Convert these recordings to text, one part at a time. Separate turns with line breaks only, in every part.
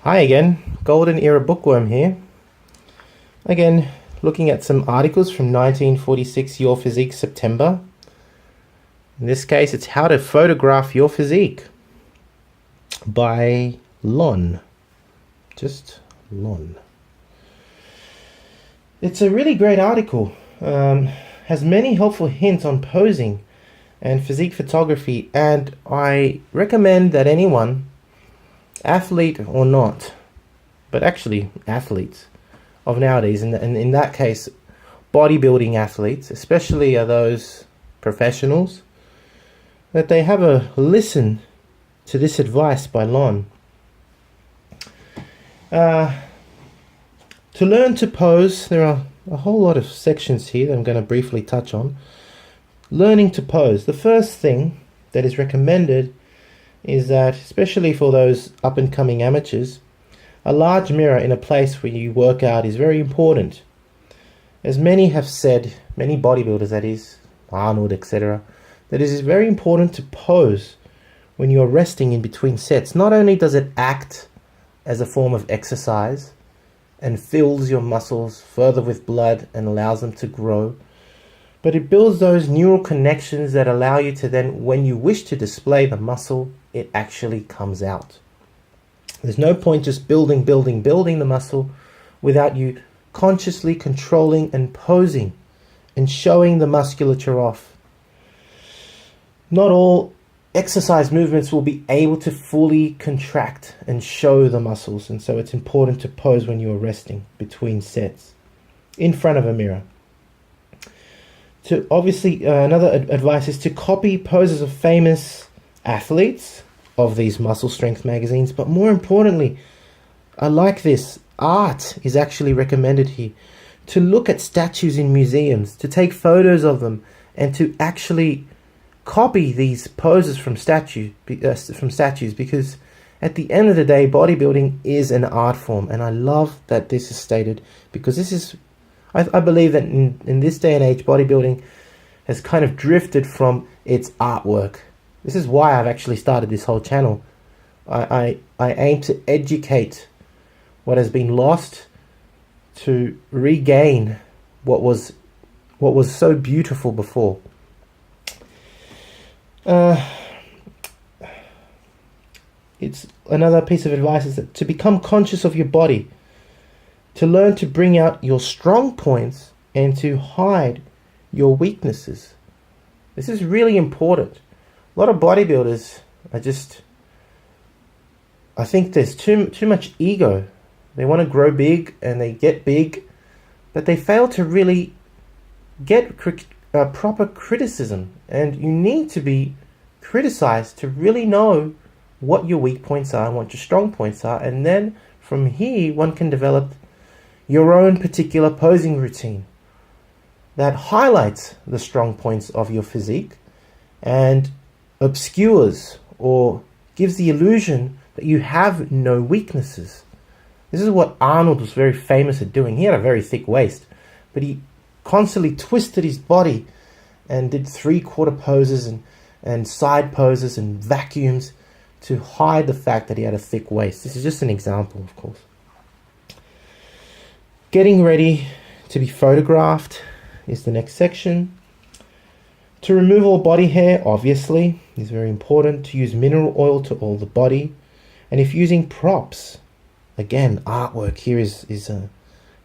Hi again, Golden Era Bookworm here. Again, looking at some articles from 1946 Your Physique September. In this case, it's How to Photograph Your Physique by Lon. Just Lon. It's a really great article. Has many helpful hints on posing and physique photography, and I recommend that anyone, athlete or not, but actually athletes of nowadays, and in that case bodybuilding athletes especially, are those professionals, that they have a listen to this advice by Lon. To learn to pose, there are a whole lot of sections here that I'm going to briefly touch on. Learning to pose, the first thing that is recommended is that, especially for those up-and-coming amateurs, a large mirror in a place where you work out is very important. As many have said, many bodybuilders, that is, Arnold, etc., that it is very important to pose when you are resting in between sets. Not only does it act as a form of exercise and fills your muscles further with blood and allows them to grow, but it builds those neural connections that allow you to then, when you wish to display the muscle, it actually comes out. There's no point just building the muscle without you consciously controlling and posing and showing the musculature off. Not all exercise movements will be able to fully contract and show the muscles, and so it's important to pose when you are resting between sets in front of a mirror. To obviously, another advice is to copy poses of famous athletes of these muscle strength magazines, but more importantly, I like this, art is actually recommended here. To look at statues in museums, to take photos of them, and to actually copy these poses from statues, because at the end of the day, bodybuilding is an art form, and I love that this is stated, because this is, I believe that in this day and age, bodybuilding has kind of drifted from its artwork. This is why I've actually started this whole channel. I aim to educate what has been lost, to regain what was so beautiful before. It's another piece of advice is that to become conscious of your body, to learn to bring out your strong points and to hide your weaknesses. This is really important. A lot of bodybuilders are I think there's too much ego. They want to grow big and they get big, but they fail to really get proper criticism. And you need to be criticized to really know what your weak points are and what your strong points are, and then from here one can develop your own particular posing routine that highlights the strong points of your physique and obscures or gives the illusion that you have no weaknesses. This is what Arnold was very famous at doing. He had a very thick waist, but he constantly twisted his body and did three-quarter poses and side poses and vacuums to hide the fact that he had a thick waist. This is just an example, of course. Getting ready to be photographed is the next section. To remove all body hair, obviously, is very important. To use mineral oil to oil the body. And if using props, again, artwork here is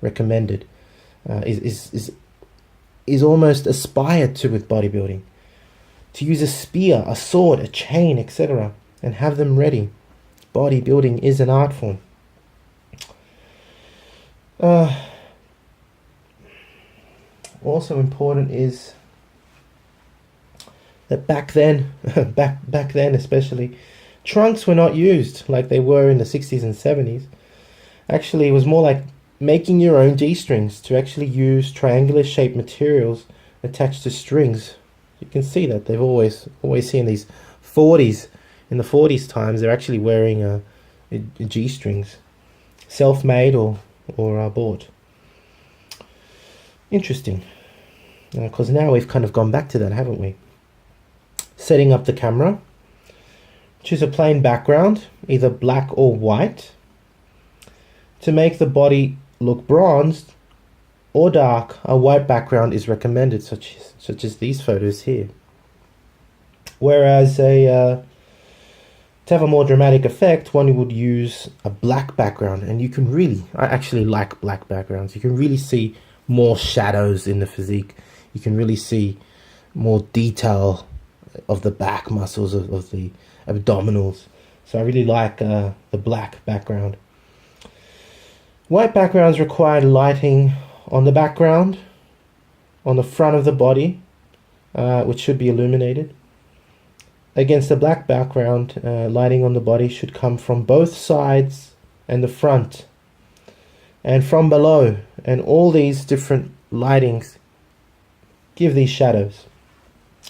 recommended, is almost aspired to with bodybuilding. To use a spear, a sword, a chain, etc., and have them ready. Bodybuilding is an art form. Also important is that back then especially, trunks were not used like they were in the 60s and 70s. Actually, it was more like making your own G-strings, to actually use triangular shaped materials attached to strings. You can see that they've always seen these 40s. In the 40s times, they're actually wearing G-strings, self-made or bought. Interesting, because now we've kind of gone back to that, haven't we? Setting up the camera. Choose a plain background, either black or white. To make the body look bronzed or dark, a white background is recommended, such as these photos here. Whereas to have a more dramatic effect, one would use a black background, and you can really, I actually like black backgrounds. You can really see more shadows in the physique. You can really see more detail of the back muscles of the abdominals. So I really like the black background. White backgrounds require lighting on the background, on the front of the body, which should be illuminated. Against the black background, lighting on the body should come from both sides and the front and from below. And all these different lightings give these shadows,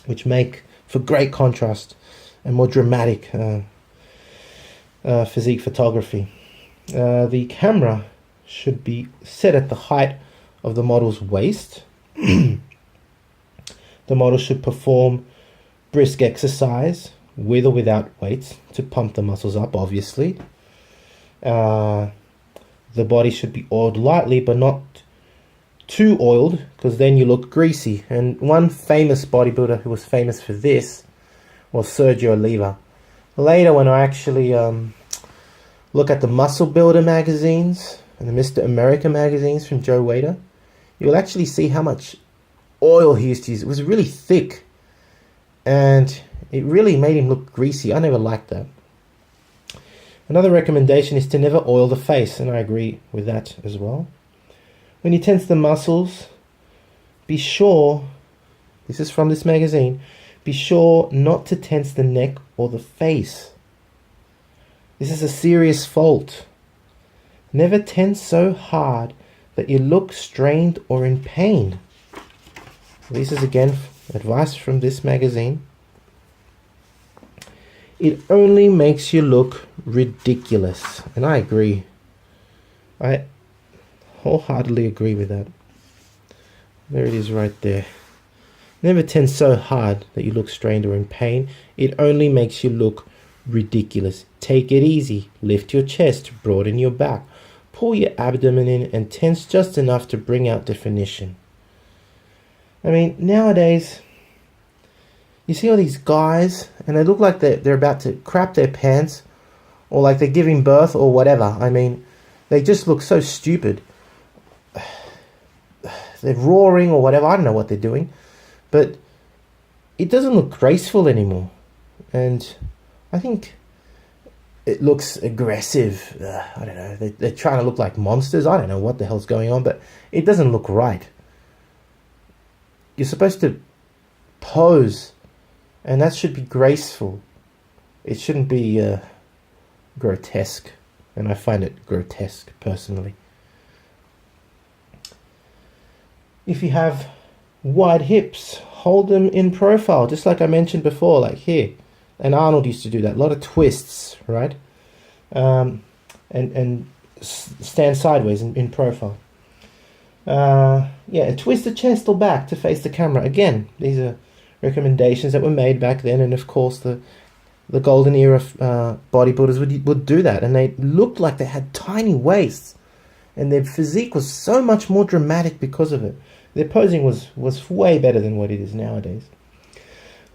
which make for great contrast and more dramatic physique photography. The camera should be set at the height of the model's waist. The model should perform brisk exercise with or without weights to pump the muscles up, obviously. The body should be oiled lightly, but not too oiled, because then you look greasy. And one famous bodybuilder who was famous for this was Sergio Oliva. Later, when I actually look at the Muscle Builder magazines and the Mr. America magazines from Joe Weider, you will actually see how much oil he used to use. It was really thick, and it really made him look greasy. I never liked that. Another recommendation is to never oil the face, and I agree with that as well. When you tense the muscles, be sure, this is from this magazine, be sure not to tense the neck or the face. This is a serious fault. Never tense so hard that you look strained or in pain. This is again advice from this magazine. It only makes you look ridiculous. And I agree. I wholeheartedly agree with that. There it is right there. Never tense so hard that you look strained or in pain. It only makes you look ridiculous. Take it easy. Lift your chest. Broaden your back. Pull your abdomen in and tense just enough to bring out definition. I mean, nowadays, you see all these guys, and they look like they're about to crap their pants, or like they're giving birth, or whatever. I mean, they just look so stupid. They're roaring or whatever. I don't know what they're doing. But it doesn't look graceful anymore. And I think it looks aggressive. I don't know. They're trying to look like monsters. I don't know what the hell's going on, but it doesn't look right. You're supposed to pose, and that should be graceful. It shouldn't be grotesque, and I find it grotesque personally. If you have wide hips, hold them in profile, just like I mentioned before, like here. And Arnold used to do that. A lot of twists, right? And stand sideways in profile. And twist the chest or back to face the camera. Again, these are recommendations that were made back then, and of course the golden era bodybuilders would do that, and they looked like they had tiny waists, and their physique was so much more dramatic because of it. Their posing was way better than what it is nowadays.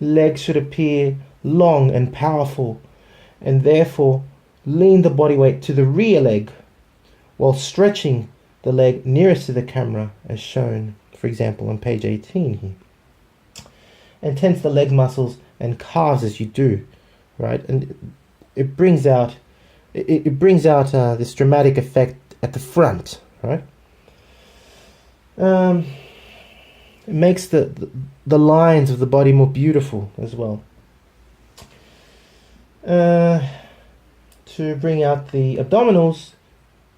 Legs should appear long and powerful, and therefore lean the body weight to the rear leg while stretching the leg nearest to the camera, as shown, for example, on page 18 here. And tense the leg muscles and calves as you do, right? And it brings out this dramatic effect at the front, right? It makes the lines of the body more beautiful as well. To bring out the abdominals,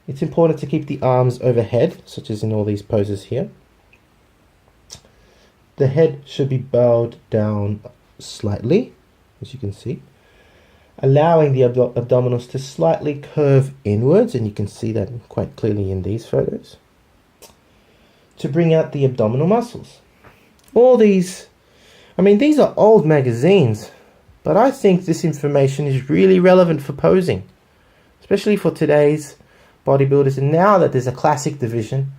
it's important to keep the arms overhead, such as in all these poses here. The head should be bowed down slightly, as you can see, allowing the abdominals to slightly curve inwards, and you can see that quite clearly in these photos, to bring out the abdominal muscles. All these, I mean, these are old magazines, but I think this information is really relevant for posing, especially for today's bodybuilders, and now that there's a classic division,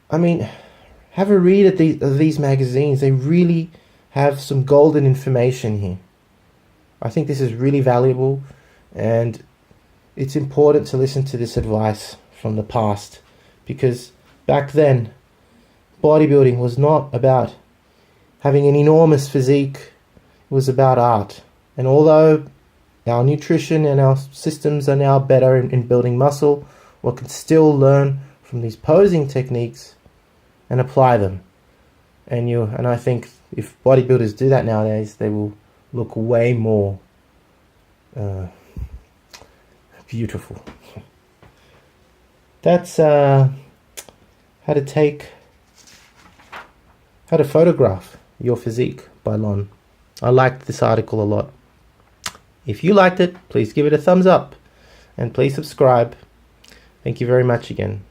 I mean, have a read at these magazines. They really have some golden information here. I think this is really valuable, and it's important to listen to this advice from the past, because back then bodybuilding was not about having an enormous physique. It was about art. And although our nutrition and our systems are now better in building muscle, one can still learn from these posing techniques and apply them. And I think if bodybuilders do that nowadays, they will look way more beautiful. That's how to photograph your physique by Lon. I liked this article a lot. If you liked it, please give it a thumbs up and please subscribe. Thank you very much again.